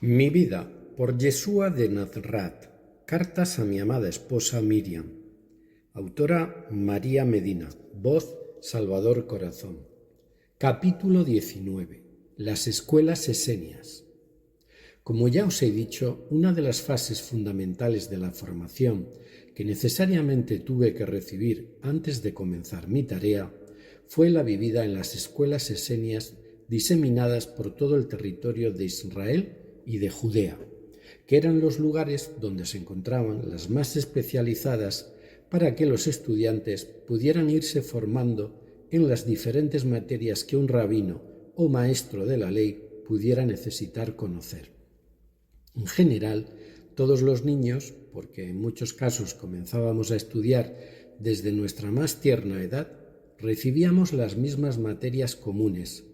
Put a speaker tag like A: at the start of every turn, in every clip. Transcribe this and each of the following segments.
A: Mi vida, por Yeshua de Nazrat. Cartas a mi amada esposa Miriam. Autora María Medina. Voz Salvador Corazón. Capítulo 19. Las escuelas esenias. Como ya os he dicho, una de las fases fundamentales de la formación que necesariamente tuve que recibir antes de comenzar mi tarea fue la vivida en las escuelas esenias diseminadas por todo el territorio de Israel y de Judea, que eran los lugares donde se encontraban las más especializadas para que los estudiantes pudieran irse formando en las diferentes materias que un rabino o maestro de la ley pudiera necesitar conocer. En general, todos los niños, porque en muchos casos comenzábamos a estudiar desde nuestra más tierna edad, recibíamos las mismas materias comunes,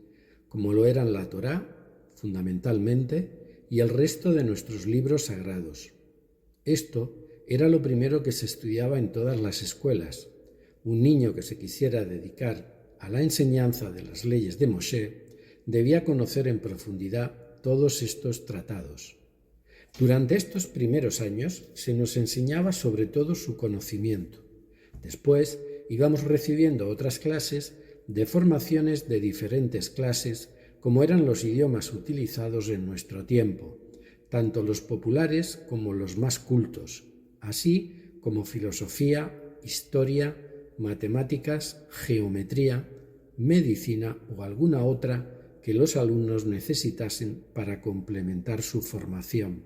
A: como lo eran la Torá, fundamentalmente, y el resto de nuestros libros sagrados. Esto era lo primero que se estudiaba en todas las escuelas. Un niño que se quisiera dedicar a la enseñanza de las leyes de Moshe debía conocer en profundidad todos estos tratados. Durante estos primeros años se nos enseñaba sobre todo su conocimiento. Después íbamos recibiendo otras clases de formaciones de diferentes clases, como eran los idiomas utilizados en nuestro tiempo, tanto los populares como los más cultos, así como filosofía, historia, matemáticas, geometría, medicina o alguna otra que los alumnos necesitasen para complementar su formación.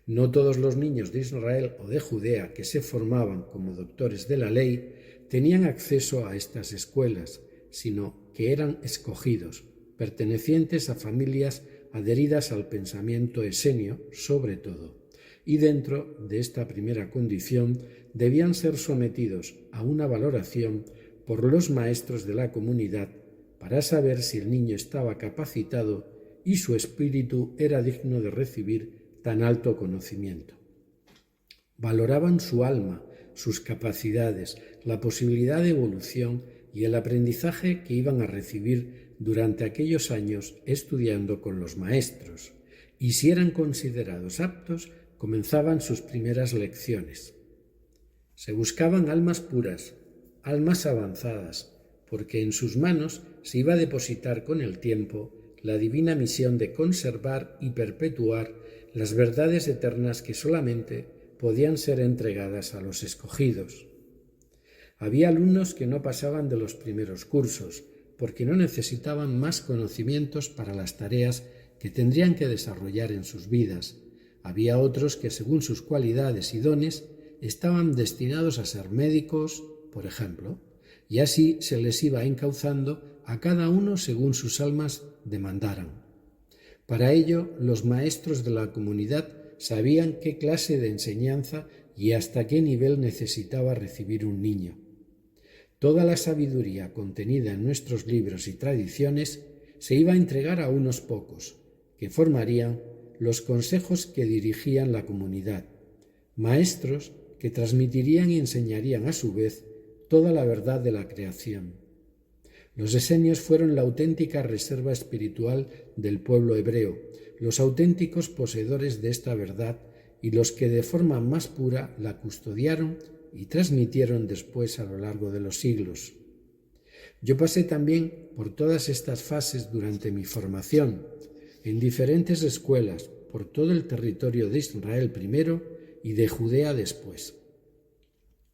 A: No todos los niños de Israel o de Judea que se formaban como doctores de la ley tenían acceso a estas escuelas, sino que eran escogidos, pertenecientes a familias adheridas al pensamiento esenio, sobre todo, y dentro de esta primera condición debían ser sometidos a una valoración por los maestros de la comunidad para saber si el niño estaba capacitado y su espíritu era digno de recibir tan alto conocimiento. Valoraban su alma, sus capacidades, la posibilidad de evolución y el aprendizaje que iban a recibir durante aquellos años estudiando con los maestros, y si eran considerados aptos, comenzaban sus primeras lecciones. Se buscaban almas puras, almas avanzadas, porque en sus manos se iba a depositar con el tiempo la divina misión de conservar y perpetuar las verdades eternas que solamente podían ser entregadas a los escogidos. Había alumnos que no pasaban de los primeros cursos, porque no necesitaban más conocimientos para las tareas que tendrían que desarrollar en sus vidas. Había otros que, según sus cualidades y dones, estaban destinados a ser médicos, por ejemplo, y así se les iba encauzando a cada uno según sus almas demandaran. Para ello, los maestros de la comunidad sabían qué clase de enseñanza y hasta qué nivel necesitaba recibir un niño. Toda la sabiduría contenida en nuestros libros y tradiciones se iba a entregar a unos pocos, que formarían los consejos que dirigían la comunidad, maestros que transmitirían y enseñarían a su vez toda la verdad de la creación. Los esenios fueron la auténtica reserva espiritual del pueblo hebreo, los auténticos poseedores de esta verdad y los que de forma más pura la custodiaron y transmitieron después a lo largo de los siglos. Yo pasé también por todas estas fases durante mi formación, en diferentes escuelas por todo el territorio de Israel primero y de Judea después.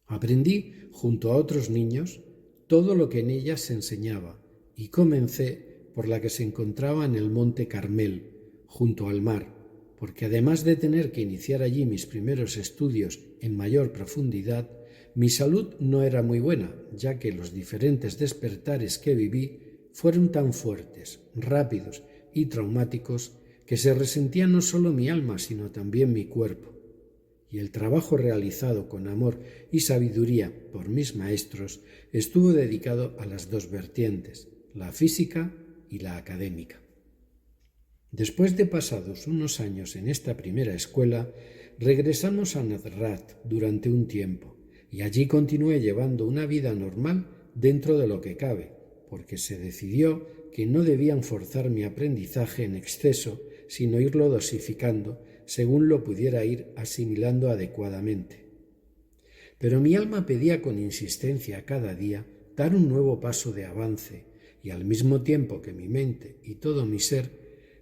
A: Aprendí, junto a otros niños, todo lo que en ellas se enseñaba y comencé por la que se encontraba en el monte Carmel, junto al mar, porque además de tener que iniciar allí mis primeros estudios en mayor profundidad, mi salud no era muy buena, ya que los diferentes despertares que viví fueron tan fuertes, rápidos y traumáticos que se resentía no solo mi alma, sino también mi cuerpo. Y el trabajo realizado con amor y sabiduría por mis maestros estuvo dedicado a las dos vertientes, la física y la académica. Después de pasados unos años en esta primera escuela, regresamos a Nazrat durante un tiempo y allí continué llevando una vida normal dentro de lo que cabe, porque se decidió que no debían forzar mi aprendizaje en exceso sino irlo dosificando según lo pudiera ir asimilando adecuadamente. Pero mi alma pedía con insistencia cada día dar un nuevo paso de avance, y al mismo tiempo que mi mente y todo mi ser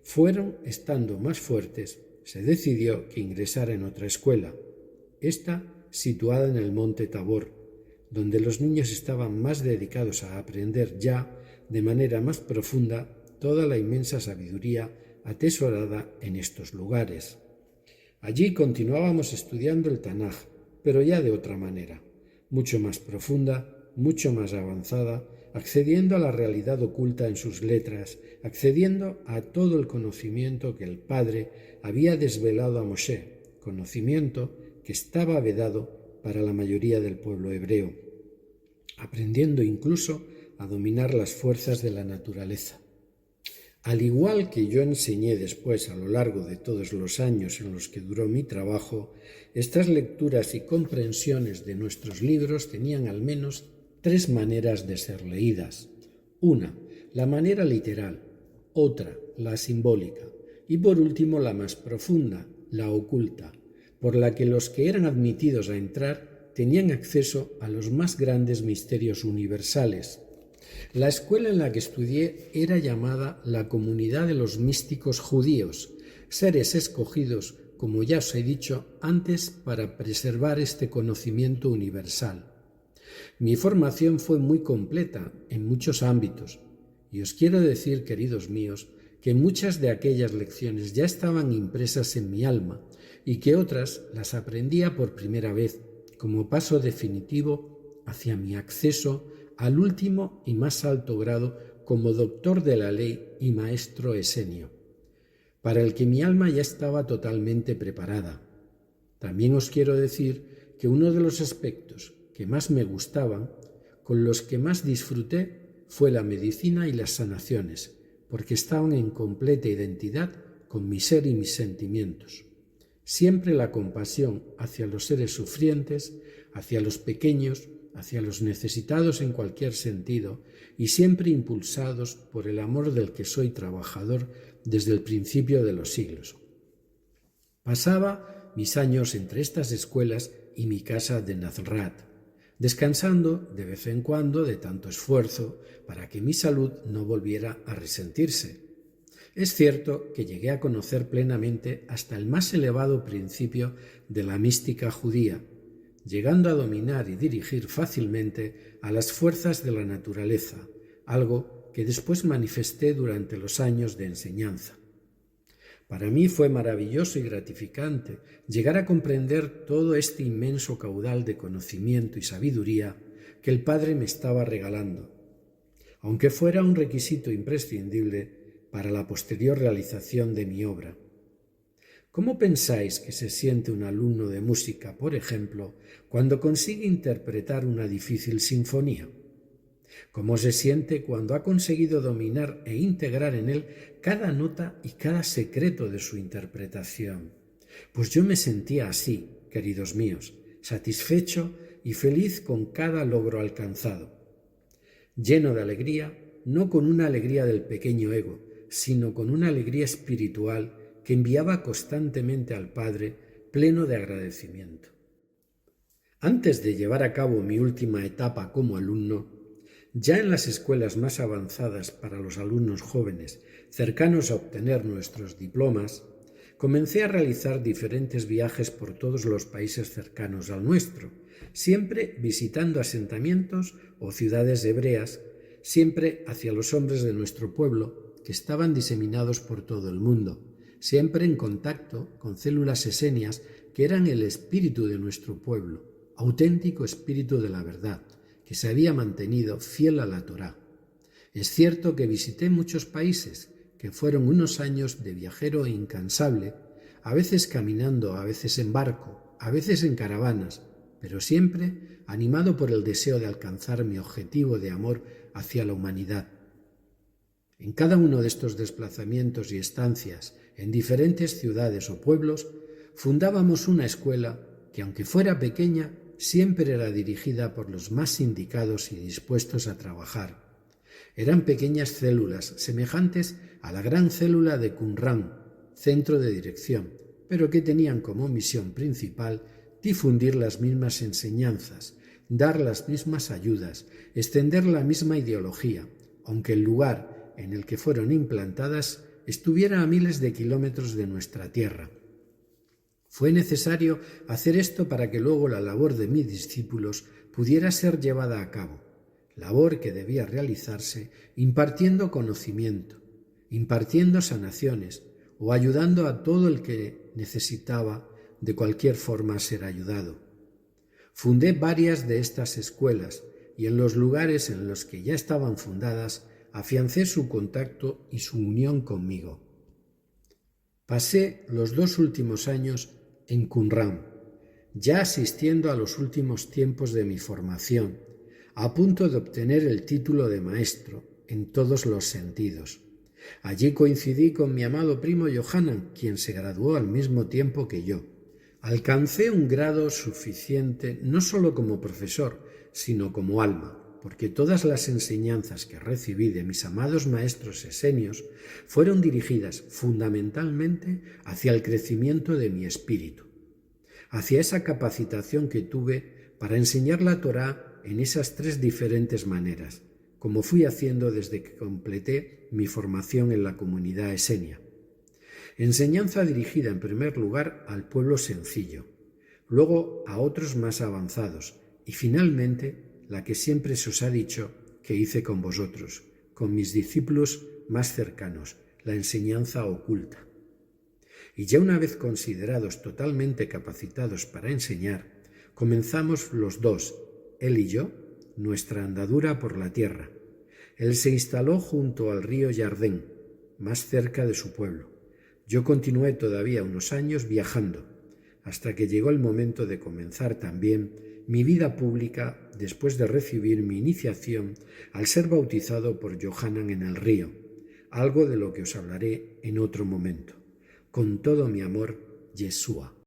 A: fueron estando más fuertes, se decidió que ingresara en otra escuela, esta situada en el monte Tabor, donde los niños estaban más dedicados a aprender ya de manera más profunda toda la inmensa sabiduría atesorada en estos lugares. Allí continuábamos estudiando el Tanaj, pero ya de otra manera, mucho más profunda, mucho más avanzada, accediendo a la realidad oculta en sus letras, accediendo a todo el conocimiento que el Padre había desvelado a Moshe, conocimiento que estaba vedado para la mayoría del pueblo hebreo, aprendiendo incluso a dominar las fuerzas de la naturaleza. Al igual que yo enseñé después a lo largo de todos los años en los que duró mi trabajo, estas lecturas y comprensiones de nuestros libros tenían al menos 3 maneras de ser leídas. Una, la manera literal; otra, la simbólica; y por último la más profunda, la oculta, por la que los que eran admitidos a entrar tenían acceso a los más grandes misterios universales. La escuela en la que estudié era llamada la Comunidad de los Místicos Judíos, seres escogidos, como ya os he dicho antes, para preservar este conocimiento universal. Mi formación fue muy completa en muchos ámbitos, y os quiero decir, queridos míos, que muchas de aquellas lecciones ya estaban impresas en mi alma y que otras las aprendía por primera vez, como paso definitivo hacia mi acceso al último y más alto grado como doctor de la ley y maestro esenio, para el que mi alma ya estaba totalmente preparada. También os quiero decir que uno de los aspectos que más me gustaban, con los que más disfruté, fue la medicina y las sanaciones, porque estaban en completa identidad con mi ser y mis sentimientos. Siempre la compasión hacia los seres sufrientes, hacia los pequeños, hacia los necesitados en cualquier sentido, y siempre impulsados por el amor del que soy trabajador desde el principio de los siglos. Pasaba mis años entre estas escuelas y mi casa de Nazrat, descansando de vez en cuando de tanto esfuerzo para que mi salud no volviera a resentirse. Es cierto que llegué a conocer plenamente hasta el más elevado principio de la mística judía, llegando a dominar y dirigir fácilmente a las fuerzas de la naturaleza, algo que después manifesté durante los años de enseñanza. Para mí fue maravilloso y gratificante llegar a comprender todo este inmenso caudal de conocimiento y sabiduría que el Padre me estaba regalando, aunque fuera un requisito imprescindible para la posterior realización de mi obra. ¿Cómo pensáis que se siente un alumno de música, por ejemplo, cuando consigue interpretar una difícil sinfonía? ¿Cómo se siente cuando ha conseguido dominar e integrar en él cada nota y cada secreto de su interpretación? Pues yo me sentía así, queridos míos, satisfecho y feliz con cada logro alcanzado, lleno de alegría, no con una alegría del pequeño ego, sino con una alegría espiritual que enviaba constantemente al Padre, pleno de agradecimiento. Antes de llevar a cabo mi última etapa como alumno, ya en las escuelas más avanzadas para los alumnos jóvenes, cercanos a obtener nuestros diplomas, comencé a realizar diferentes viajes por todos los países cercanos al nuestro, siempre visitando asentamientos o ciudades hebreas, siempre hacia los hombres de nuestro pueblo, que estaban diseminados por todo el mundo, siempre en contacto con células esenias que eran el espíritu de nuestro pueblo, auténtico espíritu de la verdad, que se había mantenido fiel a la Torá. Es cierto que visité muchos países, que fueron unos años de viajero incansable, a veces caminando, a veces en barco, a veces en caravanas, pero siempre animado por el deseo de alcanzar mi objetivo de amor hacia la humanidad. En cada uno de estos desplazamientos y estancias en diferentes ciudades o pueblos, fundábamos una escuela que, aunque fuera pequeña, siempre era dirigida por los más indicados y dispuestos a trabajar. Eran pequeñas células semejantes a la gran célula de Qumran, centro de dirección, pero que tenían como misión principal difundir las mismas enseñanzas, dar las mismas ayudas, extender la misma ideología, aunque el lugar en el que fueron implantadas estuviera a miles de kilómetros de nuestra tierra. Fue necesario hacer esto para que luego la labor de mis discípulos pudiera ser llevada a cabo, labor que debía realizarse impartiendo conocimiento, impartiendo sanaciones o ayudando a todo el que necesitaba de cualquier forma ser ayudado. Fundé varias de estas escuelas y en los lugares en los que ya estaban fundadas afiancé su contacto y su unión conmigo. Pasé los 2 últimos años en Qumran, ya asistiendo a los últimos tiempos de mi formación, a punto de obtener el título de maestro en todos los sentidos. Allí coincidí con mi amado primo Yohanan, quien se graduó al mismo tiempo que yo. Alcancé un grado suficiente no solo como profesor, sino como alma, porque todas las enseñanzas que recibí de mis amados maestros esenios fueron dirigidas fundamentalmente hacia el crecimiento de mi espíritu, hacia esa capacitación que tuve para enseñar la Torá en esas 3 diferentes maneras, como fui haciendo desde que completé mi formación en la comunidad esenia. Enseñanza dirigida en primer lugar al pueblo sencillo, luego a otros más avanzados y finalmente la que siempre se os ha dicho que hice con vosotros, con mis discípulos más cercanos, la enseñanza oculta. Y ya una vez considerados totalmente capacitados para enseñar, comenzamos los 2, él y yo, nuestra andadura por la tierra. Él se instaló junto al río Jardén, más cerca de su pueblo. Yo continué todavía unos años viajando, hasta que llegó el momento de comenzar también mi vida pública después de recibir mi iniciación al ser bautizado por Yohanan en el río, algo de lo que os hablaré en otro momento. Con todo mi amor, Yeshua.